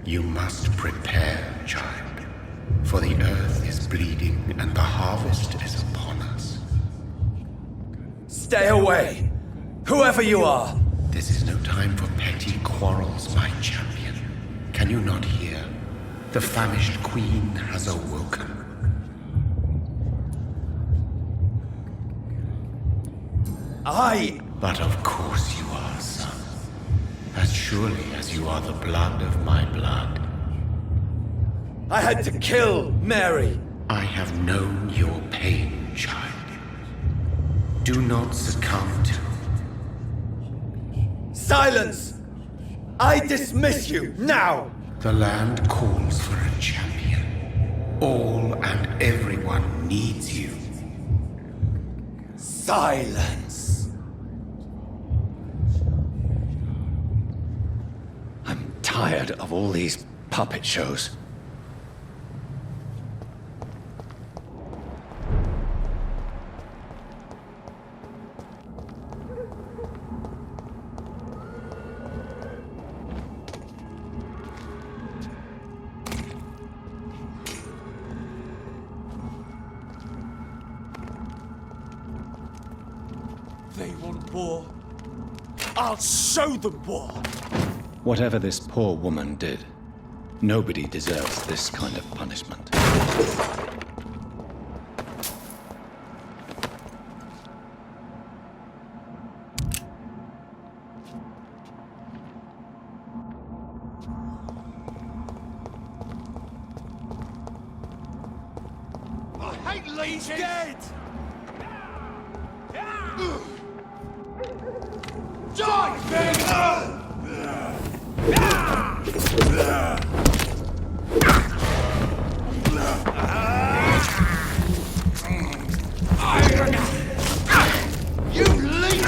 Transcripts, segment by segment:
You must prepare, child, for the earth is bleeding and the harvest is upon us. Stay away! Whoever you are! This is no time for petty quarrels, my champion. Can you not hear? The famished queen has awoken. But of course you are, son. As surely as you are the blood of my blood. I had to kill Mary! I have known your pain, child. Do not succumb to... Silence! I dismiss you, now! The land calls for a champion. All and everyone needs you. Silence! I'm tired of all these puppet shows. They want war. I'll show them war! Whatever this poor woman did, nobody deserves this kind of punishment. I hate leeches! Dead! Die, you leech!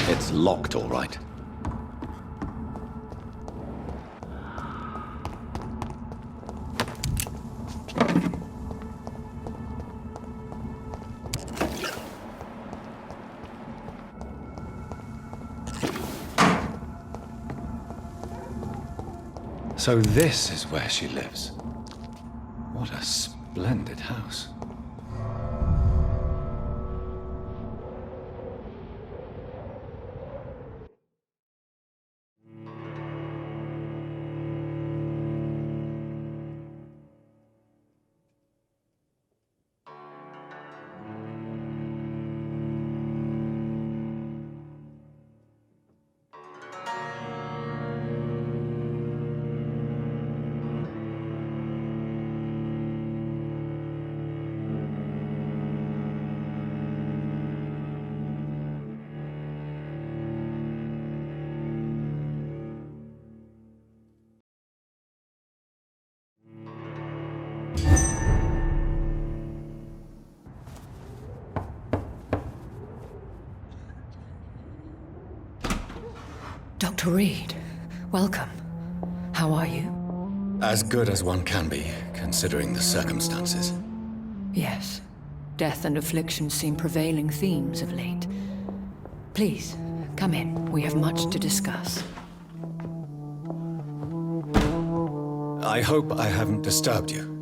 It's locked, all right. So this is where she lives. What a splendid house. Dr. Reed, welcome. How are you? As good as one can be, considering the circumstances. Yes. Death and affliction seem prevailing themes of late. Please, come in. We have much to discuss. I hope I haven't disturbed you.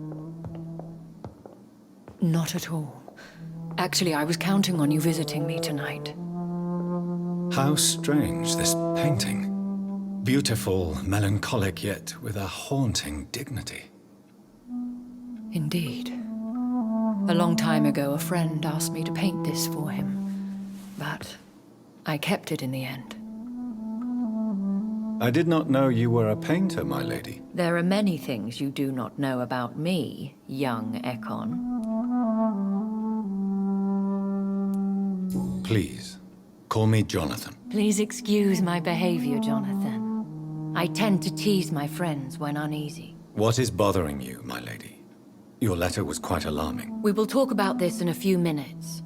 Not at all. Actually, I was counting on you visiting me tonight. How strange, this painting. Beautiful, melancholic, yet with a haunting dignity. Indeed. A long time ago, a friend asked me to paint this for him, but I kept it in the end. I did not know you were a painter, my lady. There are many things you do not know about me, young Ekon. Please, call me Jonathan. Please excuse my behavior, Jonathan. I tend to tease my friends when uneasy. What is bothering you, my lady? Your letter was quite alarming. We will talk about this in a few minutes.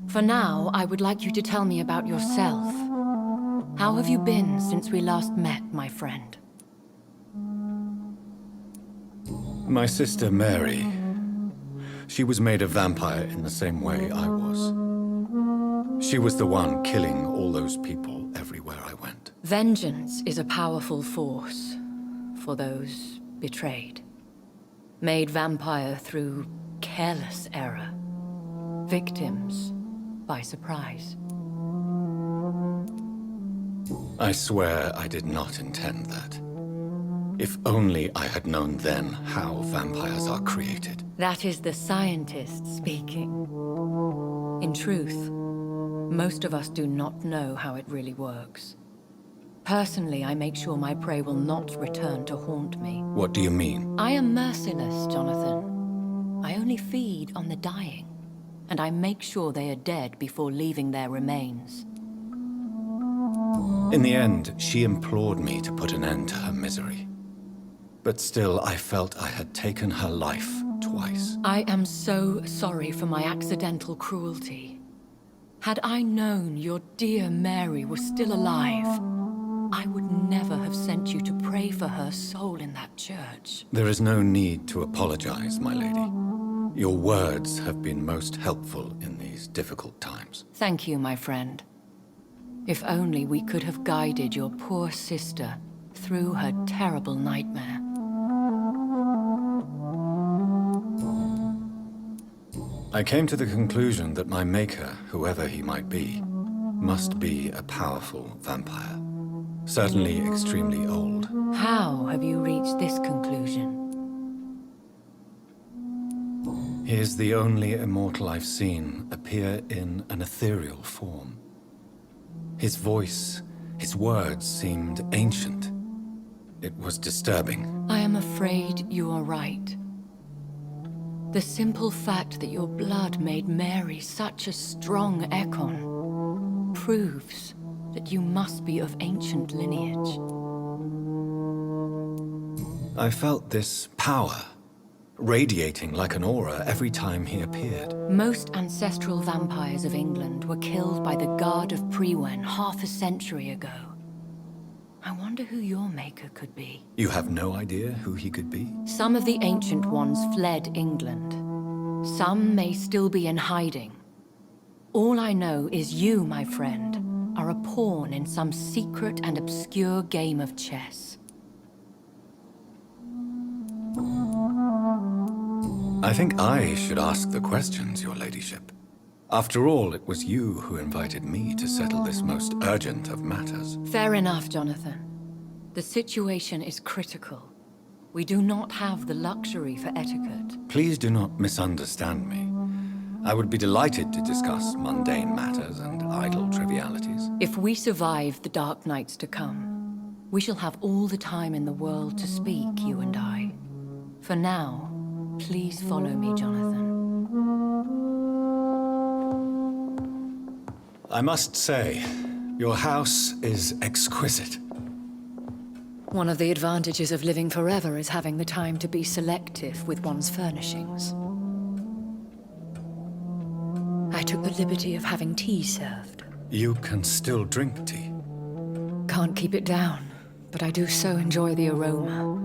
For now, I would like you to tell me about yourself. How have you been since we last met, my friend? My sister Mary. She was made a vampire in the same way I was. She was the one killing all those people everywhere I went. Vengeance is a powerful force for those betrayed. Made vampire through careless error. Victims by surprise. I swear I did not intend that. If only I had known then how vampires are created. That is the scientist speaking. In truth, most of us do not know how it really works. Personally, I make sure my prey will not return to haunt me. What do you mean? I am merciless, Jonathan. I only feed on the dying, and I make sure they are dead before leaving their remains. In the end, she implored me to put an end to her misery. But still, I felt I had taken her life twice. I am so sorry for my accidental cruelty. Had I known your dear Mary was still alive, I would never have sent you to pray for her soul in that church. There is no need to apologize, my lady. Your words have been most helpful in these difficult times. Thank you, my friend. If only we could have guided your poor sister through her terrible nightmare. I came to the conclusion that my maker, whoever he might be, must be a powerful vampire. Certainly extremely old. How have you reached this conclusion? He is the only immortal I've seen appear in an ethereal form. His voice, his words seemed ancient. It was disturbing. I am afraid you are right. The simple fact that your blood made Mary such a strong Ekon proves that you must be of ancient lineage. I felt this power, radiating like an aura every time he appeared. Most ancestral vampires of England were killed by the Guard of Priwen half a century ago. I wonder who your maker could be. You have no idea who he could be? Some of the ancient ones fled England. Some may still be in hiding. All I know is you, my friend, are a pawn in some secret and obscure game of chess. I think I should ask the questions, your ladyship. After all, it was you who invited me to settle this most urgent of matters. Fair enough, Jonathan. The situation is critical. We do not have the luxury for etiquette. Please do not misunderstand me. I would be delighted to discuss mundane matters and idle trivialities. If we survive the dark nights to come, we shall have all the time in the world to speak, you and I. For now, please follow me, Jonathan. I must say, your house is exquisite. One of the advantages of living forever is having the time to be selective with one's furnishings. I took the liberty of having tea served. You can still drink tea. Can't keep it down, but I do so enjoy the aroma.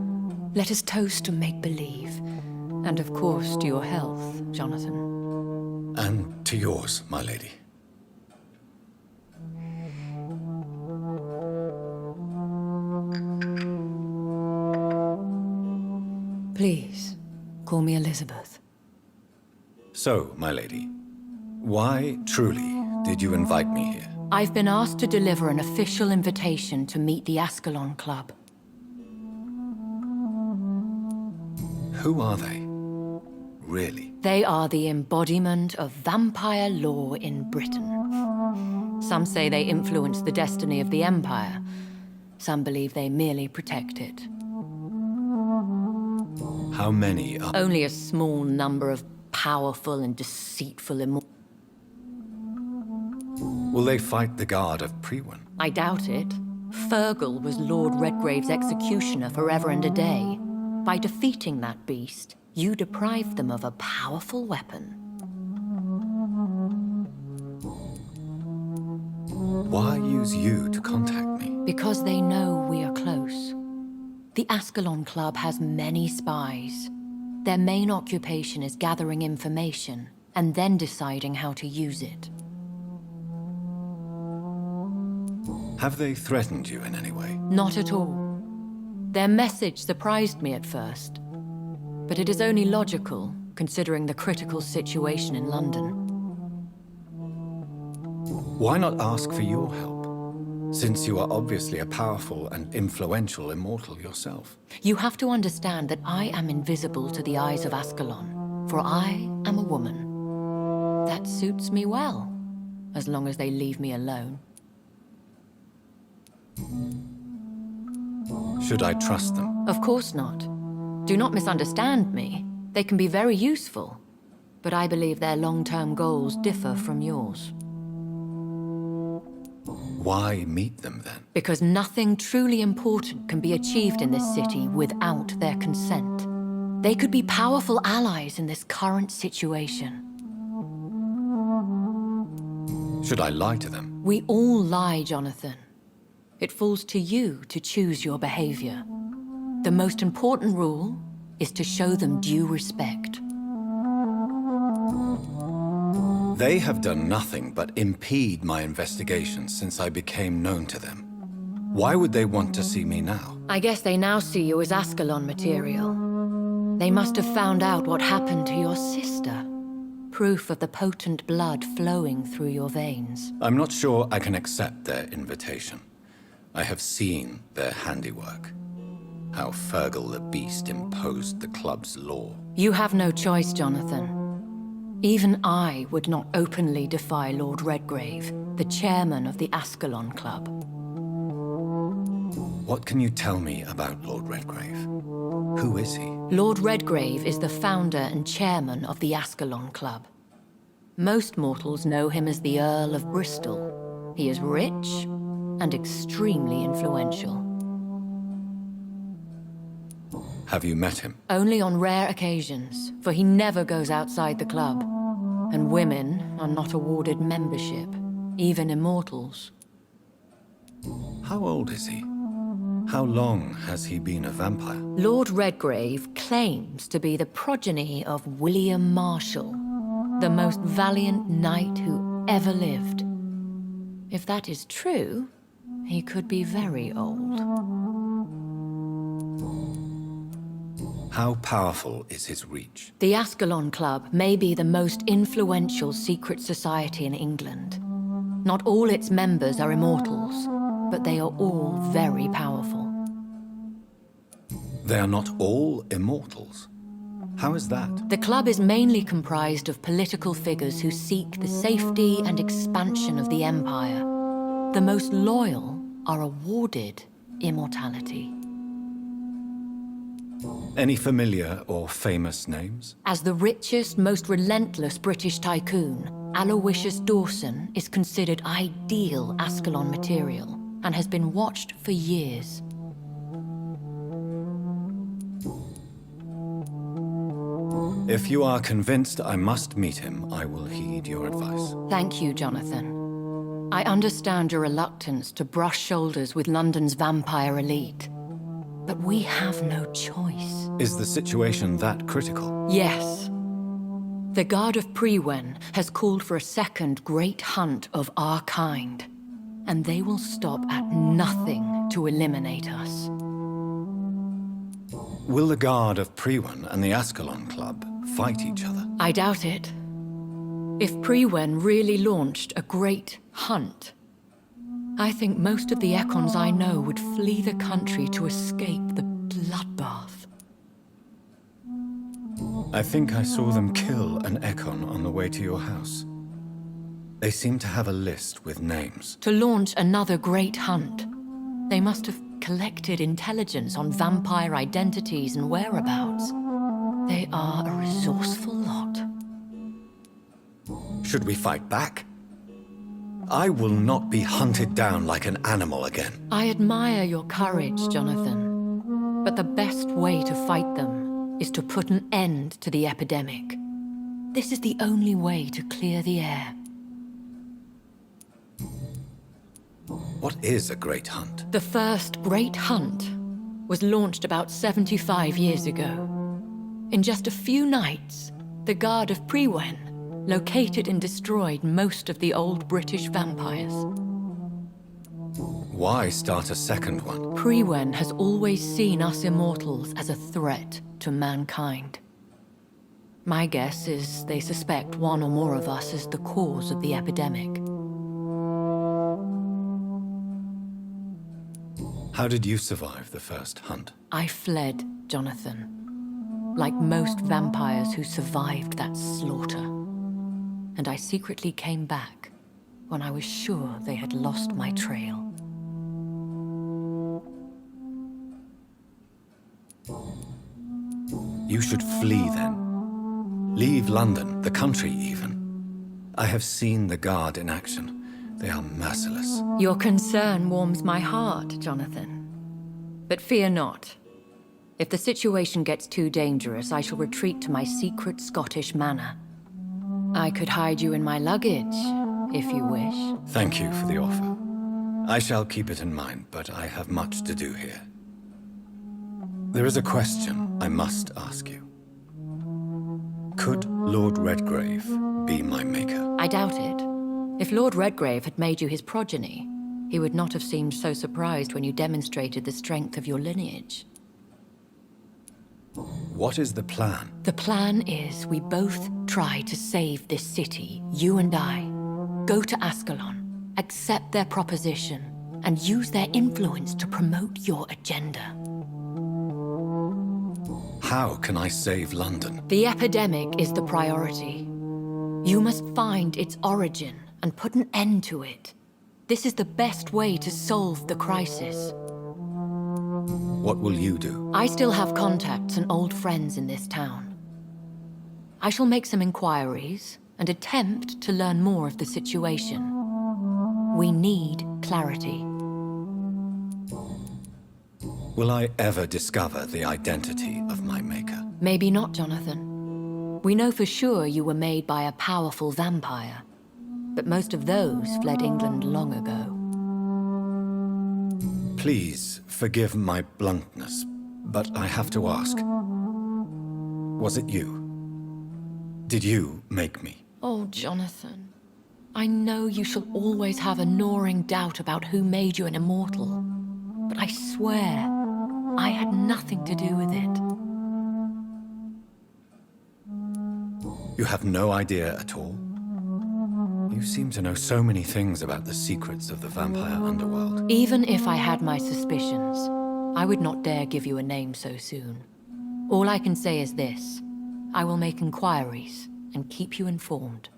Let us toast to make-believe. And of course, to your health, Jonathan. And to yours, my lady. Please, call me Elizabeth. So, my lady, why, truly, did you invite me here? I've been asked to deliver an official invitation to meet the Ascalon Club. Who are they? really? They are the embodiment of vampire law in Britain. Some say they influence the destiny of the Empire. Some believe they merely protect it. How many are... Only a small number of powerful and deceitful immortals. Will they fight the Guard of Priwen? I doubt it. Fergal was Lord Redgrave's executioner forever and a day. By defeating that beast, you deprived them of a powerful weapon. Why use you to contact me? Because they know we are close. The Ascalon Club has many spies. Their main occupation is gathering information and then deciding how to use it. Have they threatened you in any way? Not at all. Their message surprised me at first, but it is only logical, considering the critical situation in London. Why not ask for your help, since you are obviously a powerful and influential immortal yourself? You have to understand that I am invisible to the eyes of Ascalon, for I am a woman. That suits me well, as long as they leave me alone. Should I trust them? Of course not. Do not misunderstand me. They can be very useful, but I believe their long-term goals differ from yours. Why meet them then? Because nothing truly important can be achieved in this city without their consent. They could be powerful allies in this current situation. Should I lie to them? We all lie, Jonathan. It falls to you to choose your behavior. The most important rule is to show them due respect. They have done nothing but impede my investigations since I became known to them. Why would they want to see me now? I guess they now see you as Ascalon material. They must have found out what happened to your sister. Proof of the potent blood flowing through your veins. I'm not sure I can accept their invitation. I have seen their handiwork. How Fergal the Beast imposed the club's law. You have no choice, Jonathan. Even I would not openly defy Lord Redgrave, the chairman of the Ascalon Club. What can you tell me about Lord Redgrave? Who is he? Lord Redgrave is the founder and chairman of the Ascalon Club. Most mortals know him as the Earl of Bristol. He is rich and extremely influential. Have you met him? Only on rare occasions, for he never goes outside the club. And women are not awarded membership, even immortals. How old is he? How long has he been a vampire? Lord Redgrave claims to be the progeny of William Marshall, the most valiant knight who ever lived. If that is true, he could be very old. How powerful is his reach? The Ascalon Club may be the most influential secret society in England. Not all its members are immortals, but they are all very powerful. They are not all immortals. How is that? The club is mainly comprised of political figures who seek the safety and expansion of the Empire. The most loyal are awarded immortality. Any familiar or famous names? As the richest, most relentless British tycoon, Aloysius Dawson is considered ideal Ascalon material and has been watched for years. If you are convinced I must meet him, I will heed your advice. Thank you, Jonathan. I understand your reluctance to brush shoulders with London's vampire elite. But we have no choice. Is the situation that critical? Yes. The Guard of Priwen has called for a second great hunt of our kind, and they will stop at nothing to eliminate us. Will the Guard of Priwen and the Ascalon Club fight each other? I doubt it. If Priwen really launched a great hunt, I think most of the Ekons I know would flee the country to escape the bloodbath. I think I saw them kill an Ekon on the way to your house. They seem to have a list with names. To launch another great hunt, they must have collected intelligence on vampire identities and whereabouts. They are a resourceful lot. Should we fight back? I will not be hunted down like an animal again. I admire your courage, Jonathan. But the best way to fight them is to put an end to the epidemic. This is the only way to clear the air. What is a great hunt? The first great hunt was launched about 75 years ago. In just a few nights, the Guard of Priwen located and destroyed most of the old British vampires. Why start a second one? Priwen has always seen us immortals as a threat to mankind. My guess is they suspect one or more of us as the cause of the epidemic. How did you survive the first hunt? I fled, Jonathan. Like most vampires who survived that slaughter. And I secretly came back when I was sure they had lost my trail. You should flee then. Leave London, the country even. I have seen the Guard in action. They are merciless. Your concern warms my heart, Jonathan. But fear not. If the situation gets too dangerous, I shall retreat to my secret Scottish manor. I could hide you in my luggage, if you wish. Thank you for the offer. I shall keep it in mind, but I have much to do here. There is a question I must ask you. Could Lord Redgrave be my maker? I doubt it. If Lord Redgrave had made you his progeny, he would not have seemed so surprised when you demonstrated the strength of your lineage. What is the plan? The plan is we both try to save this city, you and I. Go to Ascalon, accept their proposition, and use their influence to promote your agenda. How can I save London? The epidemic is the priority. You must find its origin and put an end to it. This is the best way to solve the crisis. What will you do? I still have contacts and old friends in this town. I shall make some inquiries and attempt to learn more of the situation. We need clarity. Will I ever discover the identity of my maker? Maybe not, Jonathan. We know for sure you were made by a powerful vampire, but most of those fled England long ago. Please forgive my bluntness, but I have to ask. Was it you? Did you make me? Oh, Jonathan. I know you shall always have a gnawing doubt about who made you an immortal, but I swear, I had nothing to do with it. You have no idea at all? You seem to know so many things about the secrets of the vampire underworld. Even if I had my suspicions, I would not dare give you a name so soon. All I can say is this. I will make inquiries and keep you informed.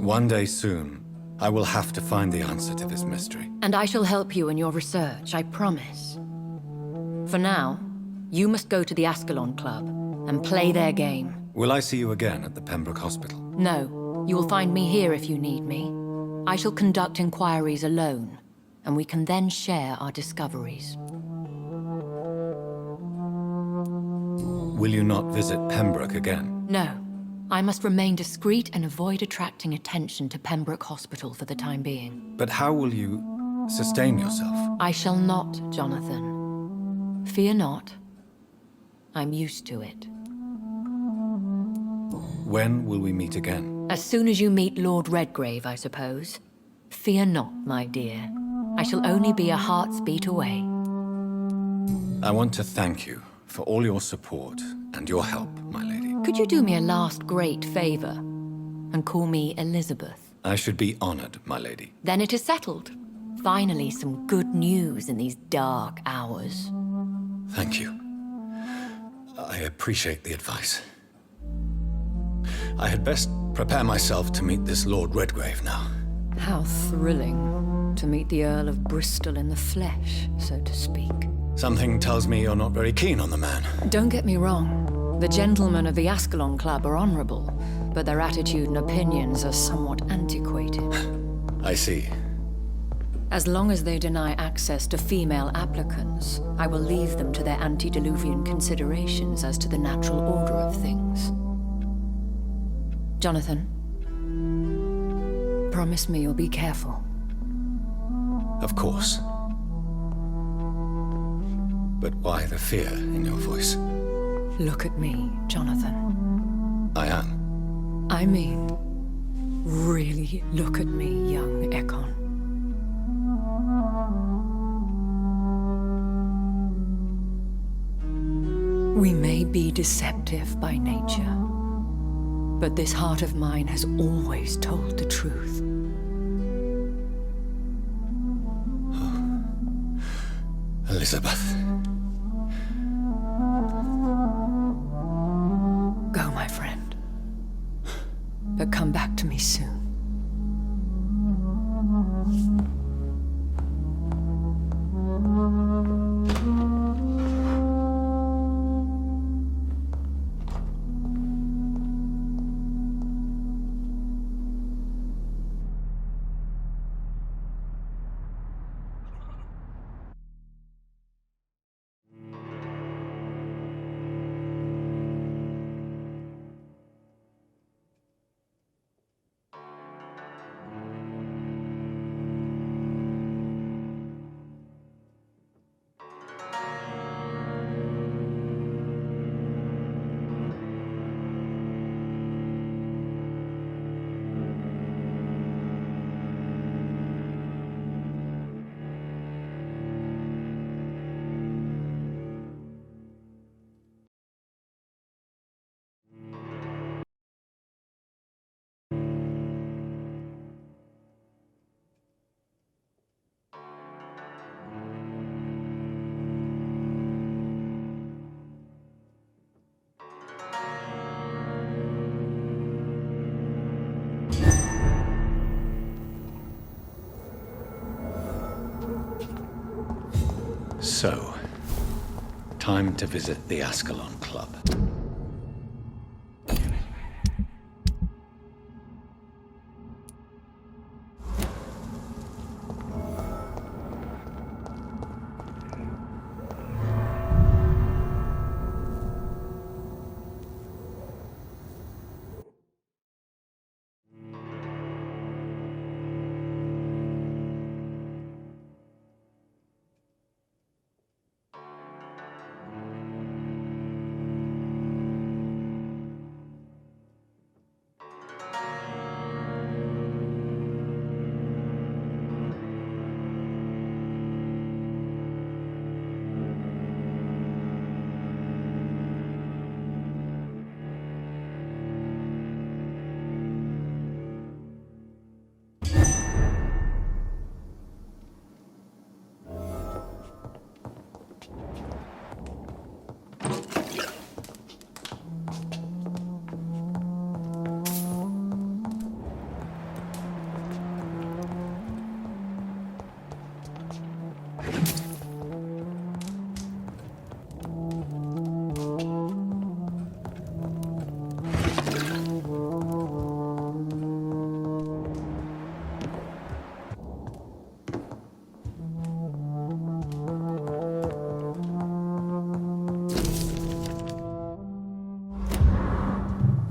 One day soon, I will have to find the answer to this mystery. And I shall help you in your research, I promise. For now, you must go to the Ascalon Club and play their game. Will I see you again at the Pembroke Hospital? No, you will find me here if you need me. I shall conduct inquiries alone, and we can then share our discoveries. Will you not visit Pembroke again? No, I must remain discreet and avoid attracting attention to Pembroke Hospital for the time being. But how will you sustain yourself? I shall not, Jonathan. Fear not. I'm used to it. When will we meet again? As soon as you meet Lord Redgrave, I suppose. Fear not, my dear. I shall only be a heart's beat away. I want to thank you for all your support and your help, my lady. Could you do me a last great favor and call me Elizabeth? I should be honored, my lady. Then it is settled. Finally, some good news in these dark hours. Thank you. I appreciate the advice. I had best prepare myself to meet this Lord Redgrave now. How thrilling to meet the Earl of Bristol in the flesh, so to speak. Something tells me you're not very keen on the man. Don't get me wrong. The gentlemen of the Ascalon Club are honorable, but their attitude and opinions are somewhat antiquated. I see. As long as they deny access to female applicants, I will leave them to their antediluvian considerations as to the natural order of things. Jonathan, promise me you'll be careful. Of course. But why the fear in your voice? Look at me, Jonathan. I am. I mean, really look at me, young Ekon. We may be deceptive by nature, but this heart of mine has always told the truth. Elizabeth. Go, my friend. But come back to me soon. So, time to visit the Ascalon Club.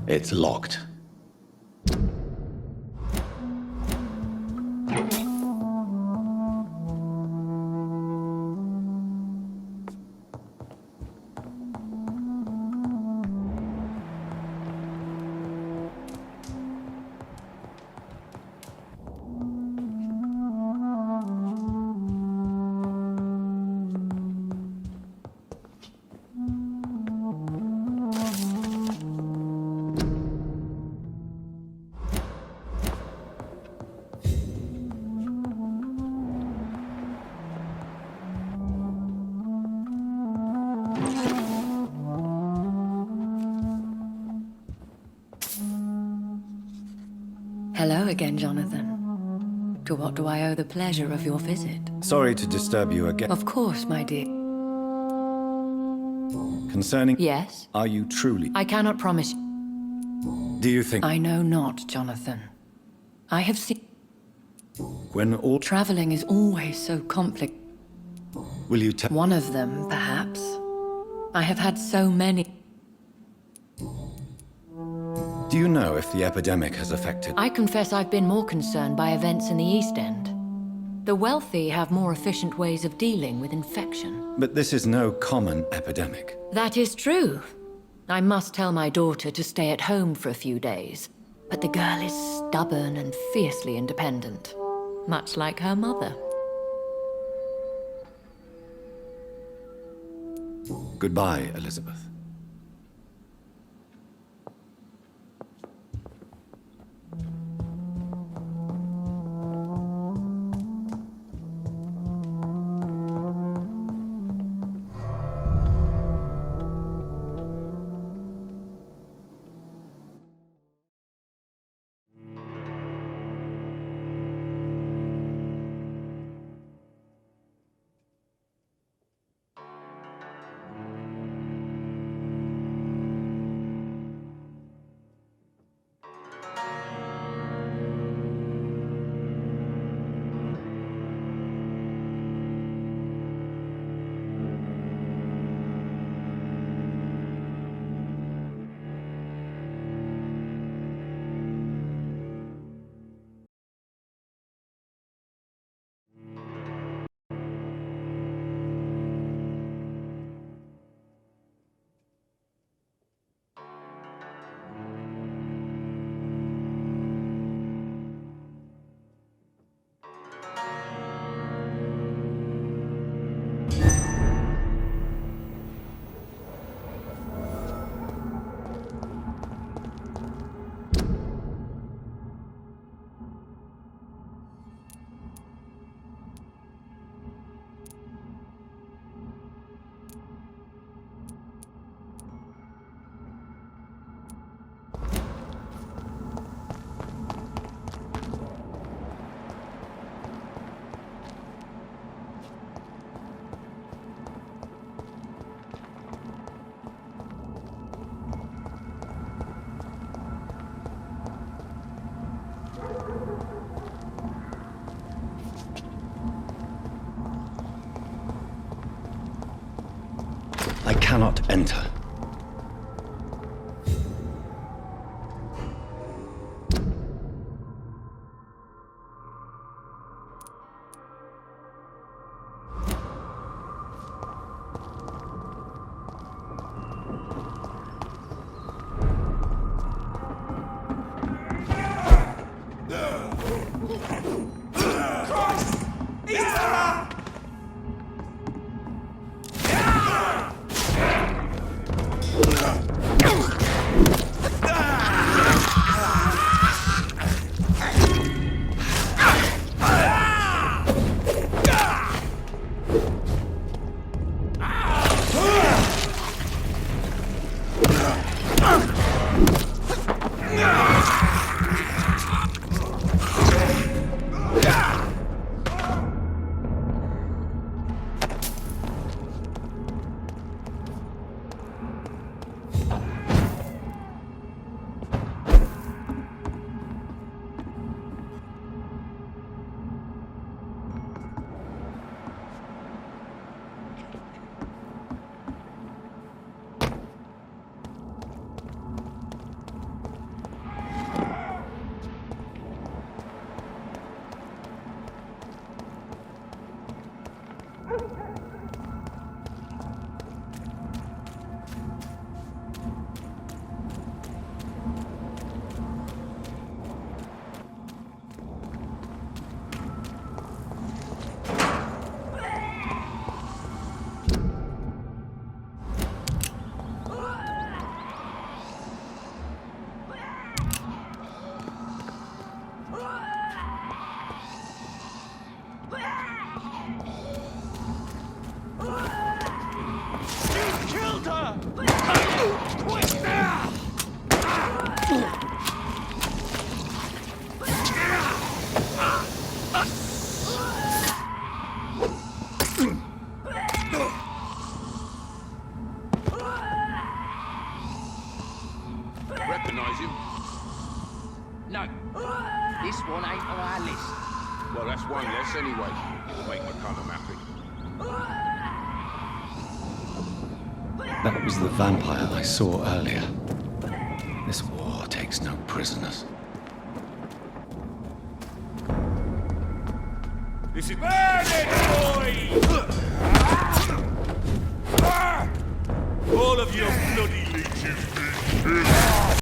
It's locked. Hello again, Jonathan. To what do I owe the pleasure of your visit? Sorry to disturb you again. Of course, my dear. Concerning... Yes? Are you truly... I cannot promise... Do you think... I know not, Jonathan. I have seen... When all... Traveling is always so complicated. Will you tell... One of them, perhaps. I have had so many... Do you know if the epidemic has affected... I confess I've been more concerned by events in the East End. The wealthy have more efficient ways of dealing with infection. But this is no common epidemic. That is true. I must tell my daughter to stay at home for a few days. But the girl is stubborn and fiercely independent. Much like her mother. Goodbye, Elizabeth. I cannot enter. Recognize him? No. This one ain't on our list. Well, that's one less anyway. It'll make McCullum happy. That was the vampire I saw earlier. This war takes no prisoners. This is burn boy! All of your bloody leeches be killed.